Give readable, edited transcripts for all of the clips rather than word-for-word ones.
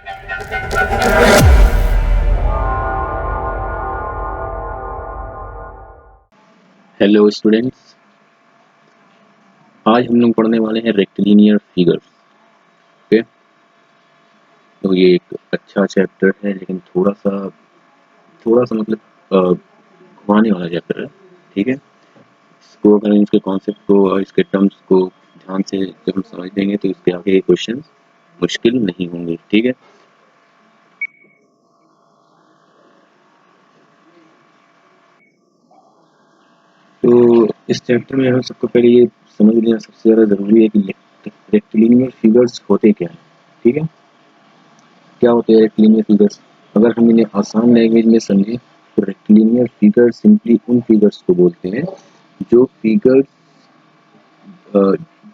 Hello students, आज हम लोग पढ़ने वाले हैं रेक्टिलिनियर फिगर्स। ओके, तो ये एक अच्छा चैप्टर है, लेकिन थोड़ा सा मतलब घुमाने वाला चैप्टर है। ठीक है, इसको अगर इसके कॉन्सेप्ट को और इसके टर्म्स को ध्यान से जब हम समझ लेंगे तो इसके आगे के क्वेश्चन मुश्किल नहीं होंगे। ठीक है, तो इस चैप्टर में हम सबको पहले ये समझ लेना सबसे ज़्यादा ज़रूरी है कि रेक्टिलिनियर फिगर्स होते क्या हैं। ठीक है, क्या होते हैं रेक्टिलिनियर फिगर्स? अगर हम इन्हें आसान लैंग्वेज में समझें तो रेक्टिलिनियर फिगर सिंपली उन फिगर्स को बोलते हैं जो फिगर्स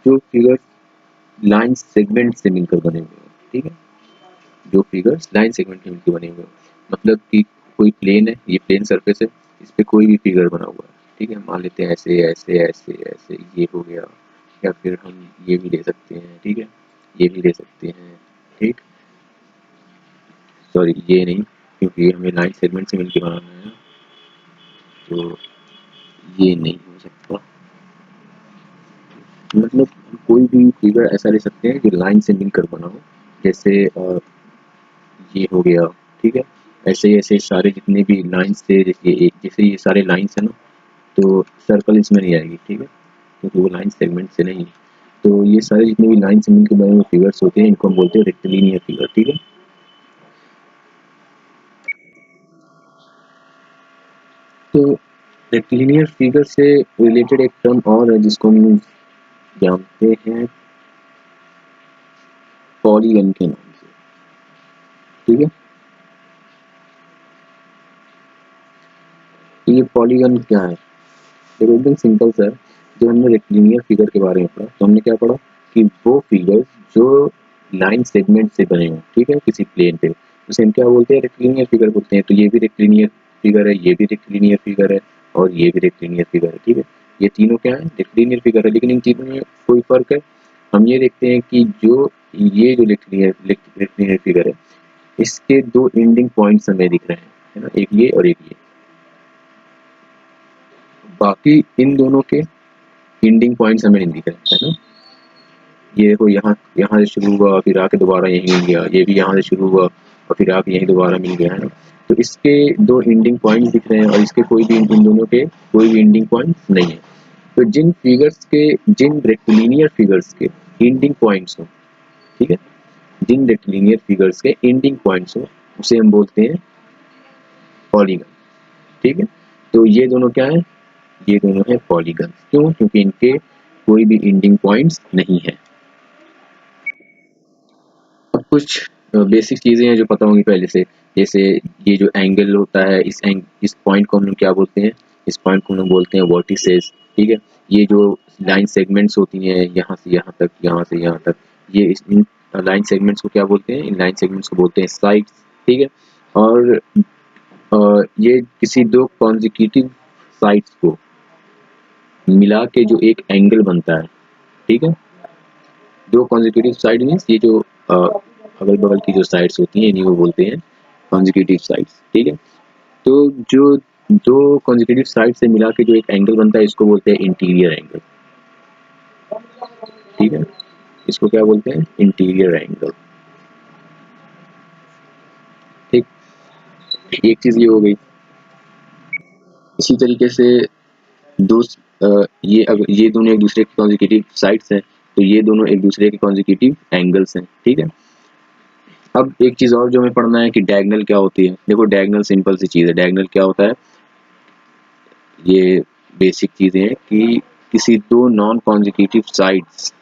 जो फिगर्स लाइन सेगमेंट से मिलकर बने हुए हैं। ठीक है, जो फिगर्स लाइन सेगमेंट से मिलकर बने हुए हैं, मतलब कि कोई प्लेन है, ये प्लेन सरफेस है, इस पे कोई भी फिगर बना हुआ है। ठीक है, मान लेते हैं ऐसे ऐसे ऐसे ऐसे, ये हो गया, या फिर हम ये भी ले सकते हैं। ठीक है, ये भी ले सकते हैं। ठीक, सॉरी ये नहीं, क्योंकि हमें लाइन सेगमेंट से मिलकर बनाना है, तो ये नहीं हो सकता। मतलब हम कोई भी फिगर ऐसा ले सकते हैं जो लाइन से मिलकर बना हो, जैसे ये हो गया। ठीक है, ऐसे ही ऐसे सारे जितने भी लाइन्स थे, जैसे ये सारे लाइन्स है ना, तो सर्कल इसमें नहीं आएगी। ठीक है, क्योंकि वो लाइन सेगमेंट से नहीं है। तो ये सारे जितने भी लाइन से मिलकर बने हुए फिगर्स होते हैं, इनको हम बोलते हैं रेक्टिलिनियर फिगर। ठीक है, तो रेक्टिलिनियर फिगर से रिलेटेड एक टर्म और है जिसको हम जानते हैं पॉलीगन के नाम से। ठीक है, तो ये पॉलीगन क्या है? देखो एकदम सिंपल सा है। जब हमने रेक्टिलिनियर फिगर के बारे में पढ़ा तो हमने क्या पढ़ा कि वो फिगर जो लाइन सेगमेंट से बने हों, ठीक है, किसी प्लेन पे, उसे हम क्या बोलते हैं? रेक्टिलिनियर फिगर बोलते हैं। तो ये भी रेक्टिलिनियर फिगर है, ये भी रेक्टिलिनियर फिगर है, और ये भी रेक्टिलिनियर फिगर है। ठीक है, ये तीनों क्या है? रेक्टिलिनियर फिगर है। लेकिन इन तीनों में कोई फर्क है? हम ये देखते हैं कि जो ये जो रेक्टिलिनियर फिगर है, इसके दो एंडिंग पॉइंट्स हमें दिख रहे हैं, है ना, एक ये और एक ये। बाकी इन दोनों के एंडिंग पॉइंट्स हमें नहीं दिख रहे, है ना। ये देखो, यहाँ यहाँ से शुरू हुआ, फिर आके दोबारा यहीं मिल गया, ये भी यहाँ से शुरू हुआ और फिर आके यहीं दोबारा मिल गया, है ना। तो इसके दो एंडिंग पॉइंट्स दिख रहे हैं और इसके कोई भी इन दोनों के कोई भी एंडिंग पॉइंट्स नहीं है। तो जिन रेक्टिलिनियर फिगर्स के एंडिंग पॉइंट्स हो, ठीक है, जिन रेक्टिलिनियर फिगर्स के एंडिंग पॉइंट्स हो, उसे हम बोलते हैं पॉलीगन। ठीक है, तो ये दोनों क्या है? ये दोनों है पॉलीगन। क्यों? क्योंकि इनके कोई भी एंडिंग पॉइंट्स नहीं है। अब कुछ बेसिक चीज़ें हैं जो पता होंगी पहले से, जैसे ये जो एंगल होता है, इस पॉइंट को हम लोग क्या बोलते हैं? इस पॉइंट को हम लोग बोलते हैं वर्टिसेस। ठीक है, ये जो लाइन सेगमेंट्स होती हैं यहाँ से यहाँ तक, यहाँ से यहाँ तक, इन लाइन सेगमेंट्स को क्या बोलते हैं? इन लाइन सेगमेंट्स को बोलते हैं साइड्स। ठीक है, और ये किसी दो कॉन्जिक्यूटिव साइड्स को मिला के जो एक एंगल बनता है। ठीक है, दो कॉन्जिक्यूटिव साइड मीन्स ये जो अगल बगल की जो साइड्स होती हैं, इन्हीं को बोलते हैं कॉन्जिक्यूटिव साइड्स। ठीक है, तो जो दो कॉन्जिक्यूटिव साइड से मिला के जो एक एंगल बनता है, इसको बोलते हैं इंटीरियर एंगल। ठीक है, इसको क्या बोलते हैं? Interior angle. ठीक, एक चीज ये हो गई। इसी तरीके से दो ये दोनों एक दूसरे के कॉन्जिक्यूटिव साइड्स हैं, तो ये दोनों एक दूसरे के कॉन्जिक्यूटिव एंगल्स हैं। ठीक है, अब एक चीज और जो हमें पढ़ना है कि डायगोनल क्या होती है। देखो डायगोनल सिंपल सी चीज है। डायगोनल क्या होता है? ये बेसिक चीजें हैं कि किसी दो नॉन कॉन्जिक्यूटिव साइड्स,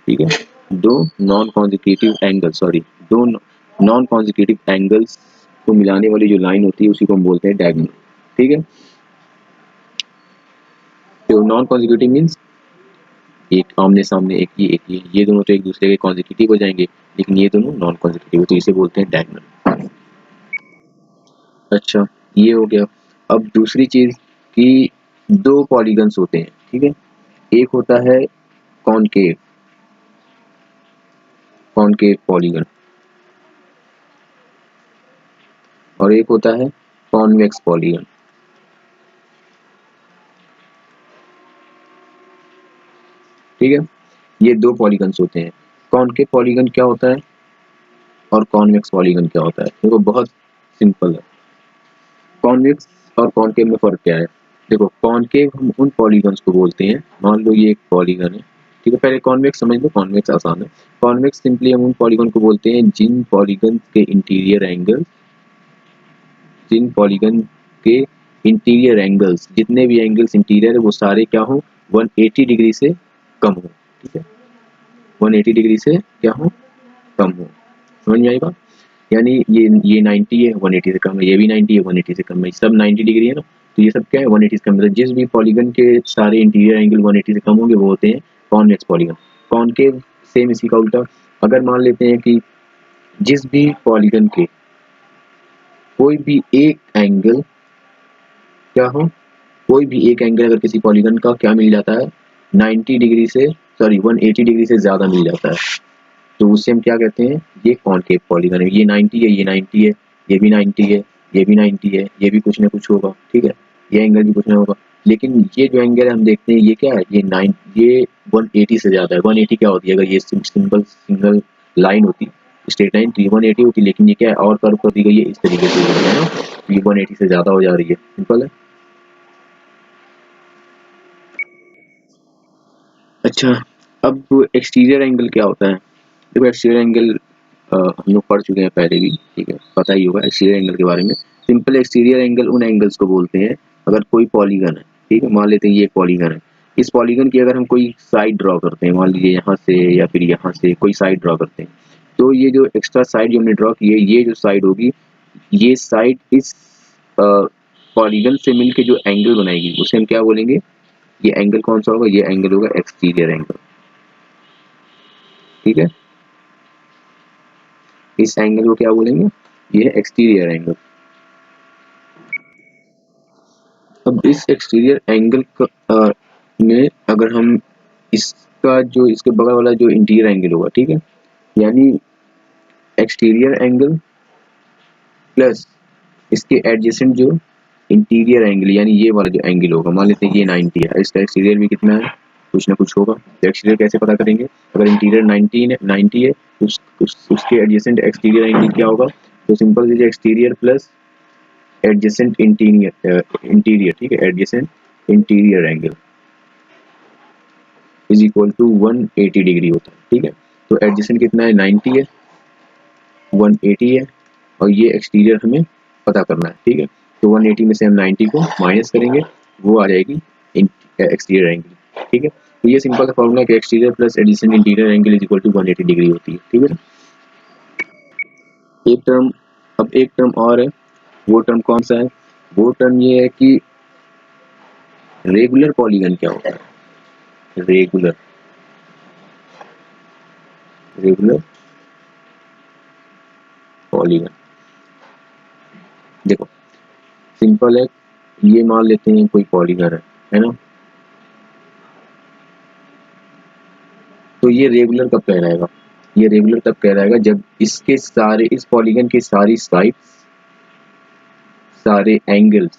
ठीक है, दो नॉन कॉन्जिक्यूटिव एंगल, सॉरी, दो नॉन कॉन्जिक्यूटिव एंगल्स को मिलाने वाली जो लाइन होती है उसी को हम बोलते हैं डायगोनल। ठीक है, तो नॉन कॉन्जिक्यूटिव मीन्स एक आमने सामने, एक ये दोनों तो एक दूसरे के कॉन्जिक्यूटिव हो जाएंगे, लेकिन ये दोनों नॉन कॉन्जिक्यूटिव, तो इसे बोलते हैं डायगोनल। अच्छा, ये हो गया। अब दूसरी चीज कि दो पॉलीगन्स होते हैं। ठीक है, एक होता है कॉनकेव, कॉनकेव पॉलीगन, और एक होता है कॉन्वेक्स पॉलीगन। ठीक है, ये दो पॉलीगन्स होते हैं। कॉनकेव पॉलीगन क्या होता है और कॉन्वेक्स पॉलीगन क्या होता है? देखो बहुत सिंपल है। कॉन्वेक्स और कॉनकेव में फर्क क्या है? देखो कॉनकेव हम उन पॉलीगन्स को बोलते हैं, मान लो ये एक पॉलीगन है, ठीक है, पहले कॉन्वेक्स समझ लो, कॉन्वेक्स आसान है। कॉन्वेक्स सिंपली हम उन पॉलीगन को बोलते हैं जिन पॉलीगन के इंटीरियर एंगल, जिन पॉलीगन के इंटीरियर एंगल्स, जितने भी एंगल्स इंटीरियर है वो सारे क्या हो, 180 डिग्री से कम हो। ठीक है, 180 डिग्री से क्या हो, कम हो। समझ में आई बात? यानी ये 90 है, 180 से कम है, ये भी 90 है, 180 से कम है, सब 90 डिग्री है ना, तो ये सब क्या है 180 से कम है। मतलब जिस भी पॉलीगन के सारे इंटीरियर एंगल 180 से कम होंगे वो होते हैं कॉन्वेक्स पॉलीगन। कॉनकेव सेम इसी का उल्टा। अगर मान लेते हैं कि जिस भी पॉलीगन के कोई भी एक एंगल क्या हो, कोई भी एक एंगल अगर किसी पॉलीगन का क्या मिल जाता है 90 डिग्री से, सॉरी 180 डिग्री से ज्यादा मिल जाता है, तो उससे हम क्या कहते हैं, ये कॉनकेव पॉलीगन है। ये 90 है, ये 90 है, ये भी 90 है, ये भी 90 है, ये भी कुछ ना कुछ होगा। ठीक है, ये एंगल भी कुछ ना होगा, लेकिन ये जो एंगल हम देखते हैं ये क्या है, ये 180 से ज्यादा है। 180 क्या होती है, अगर ये सिंगल लाइन होती, स्ट्रेट लाइन, तो ये 180 होती, लेकिन ये क्या है और कर्व कर दी गई है इस तरीके से, है ना, तो ये 180 से ज्यादा हो जा रही है। सिंपल है। अच्छा, अब एक्सटीरियर एंगल क्या होता है? देखो एक्सटीरियर एंगल हम लोग पढ़ चुके हैं पहले भी, ठीक है, पता ही होगा एक्सटीरियर एंगल के बारे में। सिंपल एक्सटीरियर एंगल उन एंगल्स को बोलते हैं, अगर कोई पॉलीगन है, ठीक है, मान लेते हैं ये एक पॉलीगन है, इस पॉलीगन की अगर हम कोई साइड ड्रॉ करते हैं, मान लीजिए यहाँ से या फिर यहाँ से कोई साइड ड्रॉ करते हैं, तो ये जो एक्स्ट्रा साइड जो हमने ड्रॉ की है, ये जो साइड होगी, ये साइड इस पॉलीगन से मिलके जो एंगल बनाएगी उसे हम क्या बोलेंगे, ये एंगल कौन सा होगा, ये एंगल होगा एक्सटीरियर एंगल। ठीक है, इस एंगल को क्या बोलेंगे, ये है एक्सटीरियर एंगल। अब इस एक्सटीरियर एंगल में अगर हम इसका जो इसके बगल वाला जो इंटीरियर एंगल होगा, ठीक है, यानी एक्सटीरियर एंगल प्लस इसके एडजेसेंट जो इंटीरियर एंगल, यानी ये वाला जो एंगल होगा, मान लेते हैं ये 90 है, इसका एक्सटीरियर भी कितना है, कुछ ना कुछ होगा। तो एक्सटीरियर कैसे पता करेंगे, अगर इंटीरियर 90 है तो उसके एडजेसेंट एक्सटीरियर एंगल क्या होगा, तो सिंपल लीजिए एक्सटीरियर प्लस एडजेसेंट इंटीरियर, ठीक है, adjacent interior angle is equal to 180 degree होता है। ठीक है, तो एडजेसेंट कितना है, 90 है, 180 है, और ये एक्सटीरियर हमें पता करना है। ठीक है, तो 180 में से हम 90 को माइनस करेंगे, वो आ जाएगी एक्सटीरियर एंगल। ठीक है, तो ये सिंपल सा फॉर्मूला है कि exterior plus addition interior angle is equal to 180 degree होती है। ठीक है, एक टर्म, अब एक टर्म और है, वो टर्म कौन सा है, वो टर्म ये है कि रेगुलर पॉलीगन क्या होता है, रेगुलर, रेगुलर पॉलीगन। देखो सिंपल है, ये मान लेते हैं कोई पॉलीगन है ना, तो ये रेगुलर कब कहलाएगा, ये रेगुलर तब कहलाएगा जब इसके सारे, इस पॉलीगन की सारी साइड्स, सारे एंगल्स,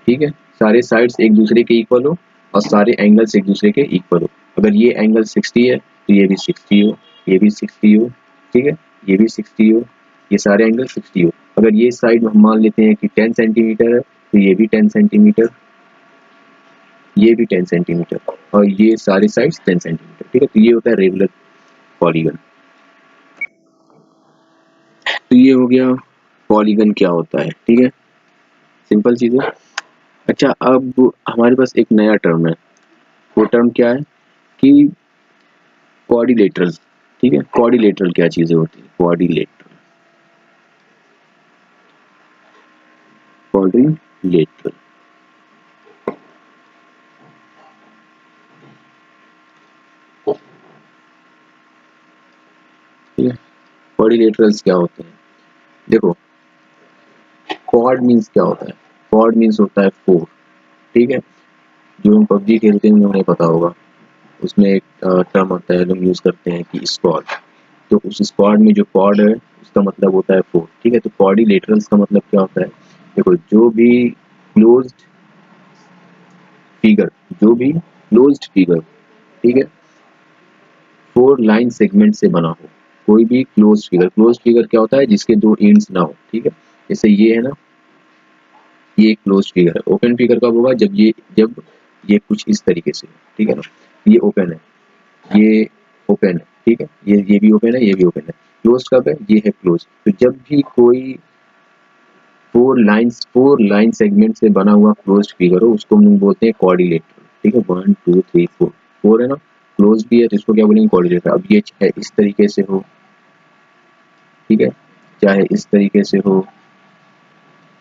ठीक है, सारे साइड्स एक दूसरे के इक्वल हो और सारे एंगल्स एक दूसरे के इक्वल हो। अगर ये एंगल 60 है तो ये भी 60 हो, ये भी 60 हो, ठीक है, ये भी 60 हो, ये सारे एंगल 60 हो। अगर ये साइड हम मान लेते हैं कि 10 सेंटीमीटर है तो ये भी 10 सेंटीमीटर, ये भी 10 सेंटीमीटर, और ये सारे साइड्स 10 सेंटीमीटर। ठीक है, तो ये होता है रेगुलर पॉलीगन। तो ये हो गया पॉलीगन क्या होता है। ठीक है, सिंपल चीज है। अच्छा, अब हमारे पास एक नया टर्म है, वो टर्म क्या है कि क्वाड्रिलेटरल। ठीक है, क्वाड्रिलेटरल क्या चीजें होती है, क्वाड्रिलेटरल, क्वाड्रिलेटरल। ठीक है, क्वाड्रिलेटरल्स क्या होते हैं, देखो क्वाड मीन्स क्या होता है, क्वाड मीन्स होता है 4। ठीक है, जो हम पबजी खेलते हैं उन्हें पता होगा, उसमें एक टर्म आता है लोग यूज करते हैं कि स्क्वाड, तो उस स्क्वाड में जो क्वाड है उसका मतलब होता है 4, ठीक है। तो क्वाड्रिलेटरल्स का मतलब क्या होता है, देखो जो भी क्लोज्ड फिगर, जो भी क्लोज्ड फिगर, ठीक है, 4 लाइन सेगमेंट से बना हो, कोई भी क्लोज्ड फिगर क्या होता है, जिसके 2 एंड्स ना हो, ठीक है। जैसे ये है ना, ये एक क्लोज्ड फिगर है। ओपन फिगर कब होगा, जब ये कुछ इस तरीके से, ठीक है ना, ये ओपन है, ये ओपन है, ठीक है, ये भी ओपन है, ये भी ओपन है। क्लोज कब है, ये है क्लोज। तो जब भी कोई 4 लाइन सेगमेंट से बना हुआ क्लोज्ड फिगर हो, उसको हम लोग बोलते हैं क्वाड्रिलेटरल, ठीक है। 1 2 3 4 है ना, क्लोज भी है, तो इसको क्या बोलेंगे, क्वाड्रिलेटरल। अब ये चाहे इस तरीके से हो, ठीक है, चाहे इस तरीके से हो,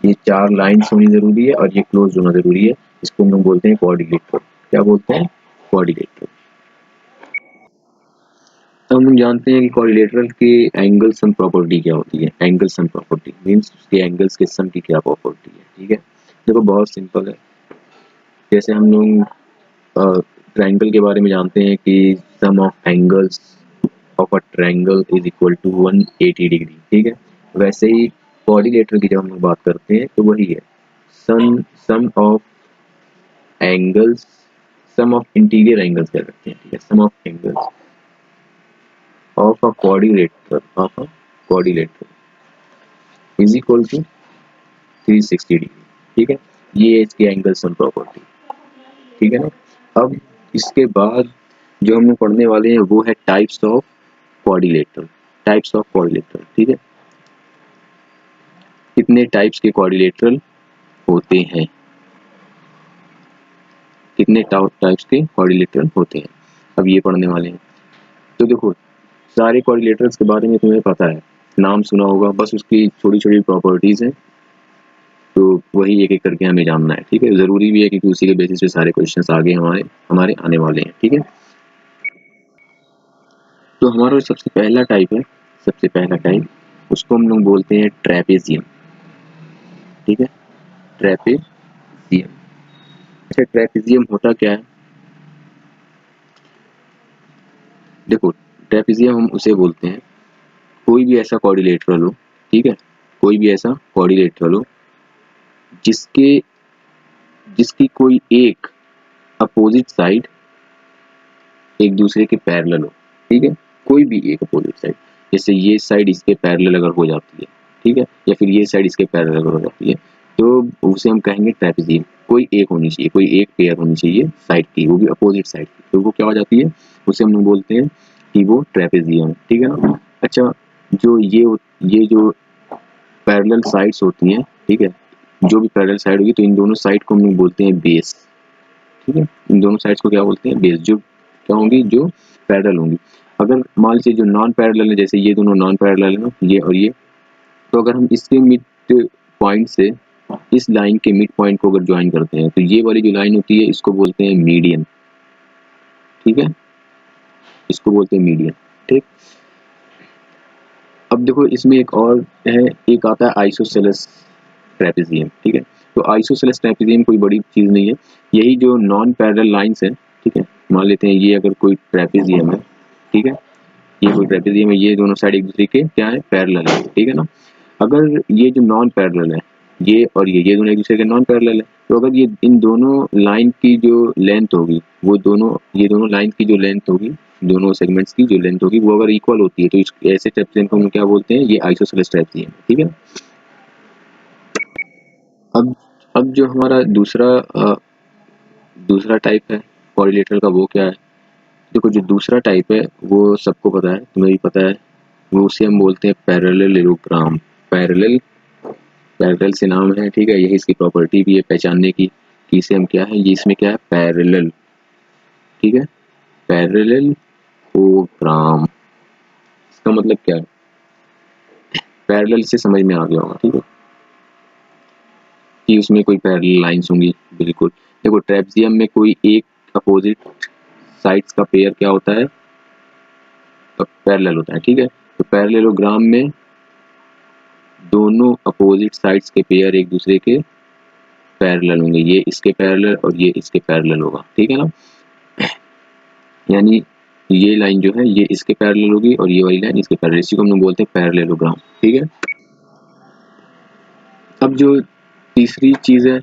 ये 4 लाइन्स होनी जरूरी है और ये क्लोज होना जरूरी है, इसको हम लोग बोलते हैं क्वाड्रिलेटरल। क्या बोलते हैं, क्वाड्रिलेटरल। तो हम लोग जानते हैं कि क्वाड्रिलेटरल के एंगल सम प्रॉपर्टी क्या होती है। एंगल सम प्रॉपर्टी मींस उसके एंगल्स के सम की क्या प्रॉपर्टी है, ठीक है। देखो बहुत सिंपल है। जैसे हम लोग ट्रायंगल के बारे में जानते हैं कि sum of angles of a triangle is equal to 180 degree, ठीक है। वैसे ही क्वाड्रिलेटरल की जब हम लोग बात करते हैं तो वही है, sum of angles, sum of interior angles कह सकते हैं, ठीक है, sum of angles of a quadrilateral is equal to 360 degree, ठीक है। ये इसकी एंगल सम प्रॉपर्टी, ठीक है ना। अब इसके बाद जो हम लोग पढ़ने वाले हैं वो है types of quadrilateral. Types of quadrilateral, ठीक है, कितने टाइप्स के क्वाड्रिलेटरल होते हैं, कितने टाइप्स के क्वाड्रिलेटरल होते हैं, अब ये पढ़ने वाले हैं। तो देखो सारे क्वाड्रिलेटरल्स के बारे में तुम्हें पता है, नाम सुना होगा, बस उसकी छोटी छोटी प्रॉपर्टीज हैं, तो वही एक एक करके हमें जानना है, ठीक है। जरूरी भी है क्योंकि उसी के बेसिस पे सारे क्वेश्चंस आगे हमारे हमारे आने वाले हैं, ठीक है। तो हमारा सबसे पहला टाइप है, सबसे पहला टाइप उसको हम लोग बोलते हैं ट्रेपेजियम, ठीक है, ट्रेपेजियम। अच्छा ट्रेपेजियम होता क्या है, देखो ट्रेपेजियम हम उसे बोलते हैं कोई भी ऐसा क्वाड्रिलेटरल हो, ठीक है, कोई भी ऐसा क्वाड्रिलेटरल हो जिसके जिसकी कोई एक अपोजिट साइड एक दूसरे के पैरेलल हो, ठीक है, कोई भी एक अपोजिट साइड, जैसे ये साइड इसके पैरेलल अगर हो जाती है, ठीक है, या फिर ये साइड इसके पैरेलल अगर हो जाती है, तो उसे हम कहेंगे ट्रेपेजियम। कोई एक होनी चाहिए, कोई एक पेयर होनी चाहिए साइड की, वो भी अपोजिट साइड की, तो वो क्या हो जाती है, उसे हम लोग बोलते हैं कि वो ट्रेपेजियम, ठीक है ना। अच्छा जो ये जो पैरेलल साइड्स होती हैं, ठीक है, जो भी पैरेलल साइड होगी तो इन दोनों साइड को हम लोग बोलते हैं बेस, ठीक है, इन दोनों साइड्स को क्या बोलते हैं, बेस। जो क्या होंगी, जो पैरेलल होंगी। अगर मान लीजिए जो नॉन पैरेलल है, जैसे ये दोनों नॉन पैरेलल है ना, ये और ये, तो अगर हम इसके मिड पॉइंट से इस लाइन के मिड पॉइंट को अगर ज्वाइन करते हैं तो ये वाली जो लाइन होती है इसको बोलते हैं मीडियन, ठीक है, इसको बोलते हैं मीडियन, ठीक। अब देखो इसमें एक और है, एक आता है आइसोसेलेस ट्रेपेजियम, ठीक है। तो आइसोसेलेस ट्रेपेजियम कोई बड़ी चीज नहीं है, यही जो नॉन पैरेलल लाइंस है, ठीक है, मान लेते हैं ये अगर कोई ट्रेपेजियम है, ठीक है, ये कोई ट्रेपेजियम है, ये दोनों साइड एक दूसरे के क्या है, पैरेलल है, ठीक है ना। अगर ये जो नॉन पैरेलल है, ये और ये दोनों एक दूसरे के नॉन पैरेलल है, तो अगर ये इन दोनों लाइन की जो लेंथ होगी, वो दोनों ये दोनों लाइन की जो लेंथ होगी, दोनों सेगमेंट्स की जो लेंथ होगी, वो अगर इक्वल होती है तो ऐसे ट्रेपेजियम को हम क्या बोलते हैं, ये आइसोसेलेस ट्रेपेजियम, ठीक है। अब अब जो हमारा दूसरा टाइप है क्वाड्रिलेटरल का, वो क्या है, देखो जो दूसरा टाइप है वो सबको पता है, तुम्हें भी पता है, वो उसे हम बोलते हैं पैरेललोग्राम। पैरेलल, पैरेलल से नाम है, ठीक है, यही इसकी प्रॉपर्टी भी है पहचानने की कि इसे हम क्या है, ये इसमें क्या है, पैरेलल, ठीक है, पैरेललोग्राम। इसका मतलब क्या है, पैरेलल से समझ में आ गया होगा, ठीक है, कि उसमें कोई पैरेलल लाइंस होंगी, बिल्कुल। देखो ट्रेपेजियम में कोई एक अपोजिट साइड्स का पेयर क्या होता है, पैरेलल होता है, ठीक है। तो पैरेललोग्राम में दोनों अपोजिट साइड्स के पेयर एक दूसरे के पैरेलल होंगे, ये इसके पैरेलल और ये इसके पैरेलल होगा, ठीक है ना। यानी ये लाइन जो है ये इसके पैरेलल होगी और ये वाली लाइन इसके पैरेलल, इसी को हम लोग बोलते हैं पैरेललोग्राम। ठीक है, अब जो तीसरी चीज है,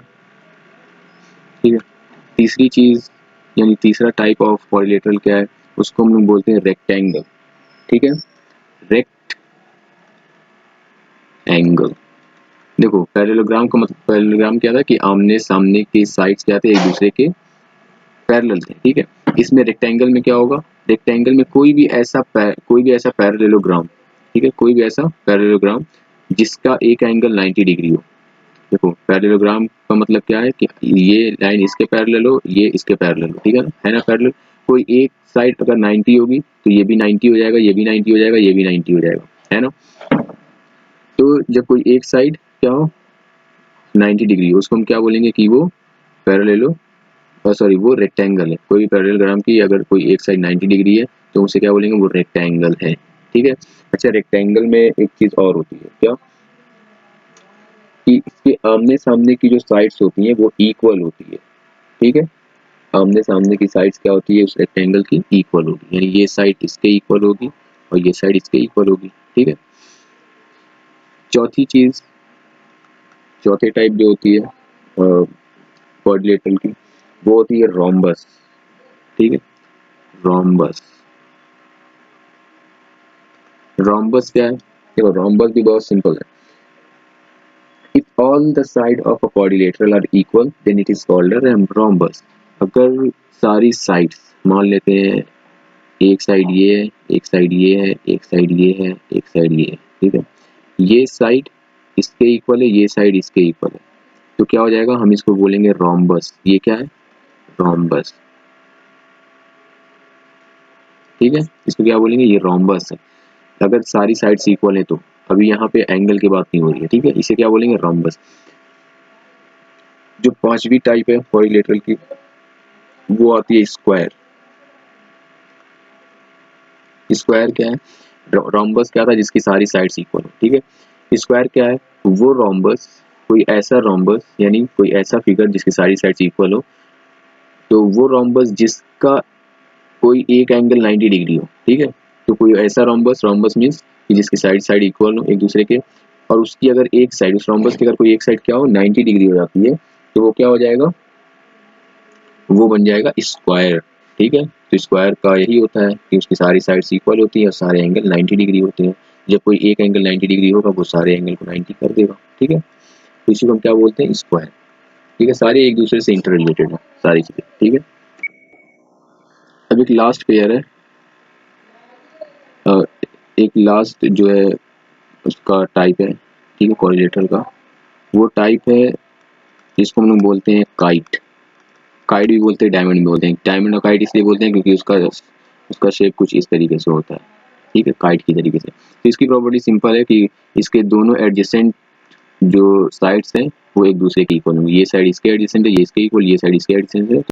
ठीक है, तीसरी चीज यानी तीसरा टाइप ऑफ क्वाड्रिलेटरल क्या है, उसको हम लोग बोलते हैं रेक्टेंगल। ठीक है, रेक्टेंगल। देखो पैरेललोग्राम का मतलब, पैरेललोग्राम क्या था कि आमने सामने के साइड्स क्या थे, एक दूसरे के पैरेलल थे। ठीक है, इसमें रेक्टेंगल में क्या होगा, रेक्टेंगल में कोई भी ऐसा पैरेललोग्राम, ठीक है, कोई भी ऐसा पैरेललोग्राम जिसका एक एंगल 90 डिग्री हो। देखो पैरेललोग्राम का मतलब क्या है कि ये लाइन इसके पैरेलल हो, ये इसके पैरेलल हो, ठीक है ना पैरेलल। कोई एक साइड अगर 90 होगी तो ये भी 90 हो जाएगा, ये भी 90 हो जाएगा, ये भी 90 हो जाएगा, है ना। तो जब कोई एक साइड क्या हो 90 डिग्री, उसको हम क्या बोलेंगे कि वो पैरेललो, सॉरी वो रेक्टेंगल है। कोई भी पैरेललोग्राम की अगर कोई एक साइड 90 डिग्री है तो उसे क्या बोलेंगे, वो रेक्टेंगल है। ठीक है, अच्छा रेक्टेंगल में एक चीज और होती है क्या, कि इसके आमने सामने की जो साइड्स होती हैं वो इक्वल होती है। ठीक है, आमने सामने की साइड्स क्या होती है उस रेक्टेंगल की, इक्वल होगी, यानी ये साइड इसके इक्वल होगी और ये साइड इसके इक्वल होगी। ठीक है, चौथी चीज, चौथे टाइप जो होती है क्वाड्रिलेटरल की, वो होती है रोम्बस। ठीक है, रोम्बस। रोम्बस क्या है, देखो रोम्बस भी बहुत सिंपल है। If all the side of a quadrilateral are equal, then it is called a rhombus. अगर सारी साइड्स, मान लेते हैं एक साइड ये है, एक साइड ये है, एक साइड ये है, एक साइड ये है, ठीक है, ये साइड इसके इक्वल है, ये साइड इसके इक्वल है, तो क्या हो जाएगा, हम इसको बोलेंगे रोम्बस। ये क्या है, रोम्बस। ठीक है, इसको क्या बोलेंगे, ये रोम्बस है। अगर सारी साइड्स इक्वल है तो, अभी यहाँ पे एंगल की बात नहीं हो रही है। ठीक है, इसे क्या बोलेंगे, रोम्बस। जो पांचवी टाइप है क्वाड्रिलेटरल की, वो आती है स्क्वायर। स्क्वायर क्या है, रोम्बस क्या था जिसकी सारी साइड्स इक्वल हो। ठीक है, स्क्वायर क्या है, वो रोम्बस, कोई ऐसा रोम्बस यानी कोई ऐसा फिगर जिसकी सारी साइड्स इक्वल हो, तो वो रोम्बस जिसका कोई एक एंगल 90 डिग्री हो। ठीक है, तो कोई ऐसा रोम्बस, रोम्बस मींस कि जिसकी साइड साइड इक्वल हो एक दूसरे के, और उसकी अगर एक साइड, उस रोम्बस की अगर कोई एक साइड क्या हो 90 डिग्री हो जाती है, तो वो क्या हो जाएगा, वो बन जाएगा स्क्वायर। ठीक है, तो स्क्वायर का यही होता है कि उसकी सारी साइड्स इक्वल होती है और सारे एंगल 90 डिग्री होते हैं। जब कोई एक एंगल 90 डिग्री होगा वो सारे एंगल को 90 कर देगा। ठीक है, तो इसी को हम क्या बोलते हैं, स्क्वायर। ठीक है, सारे एक दूसरे से इंटर रिलेटेड है सारी चीजें। ठीक है, अब एक लास्ट पेयर है, एक लास्ट जो है उसका टाइप है, ठीक है, क्वाड्रिलेटरल का, वो टाइप है जिसको हम लोग बोलते हैं काइट। काइट भी बोलते हैं, डायमंड भी बोलते हैं। डायमंड और काइट इसलिए बोलते हैं क्योंकि उसका शेप कुछ इस तरीके से होता है। ठीक है, काइट की तरीके से। तो इसकी प्रॉपर्टी सिंपल है कि इसके दोनों एडजेसेंट जो साइड्स हैं वो एक दूसरे के इक्वल होंगे। ये साइड इसके एडजेसेंट है, ये इसके इक्वल, ये साइड इसके एडजेसेंट है।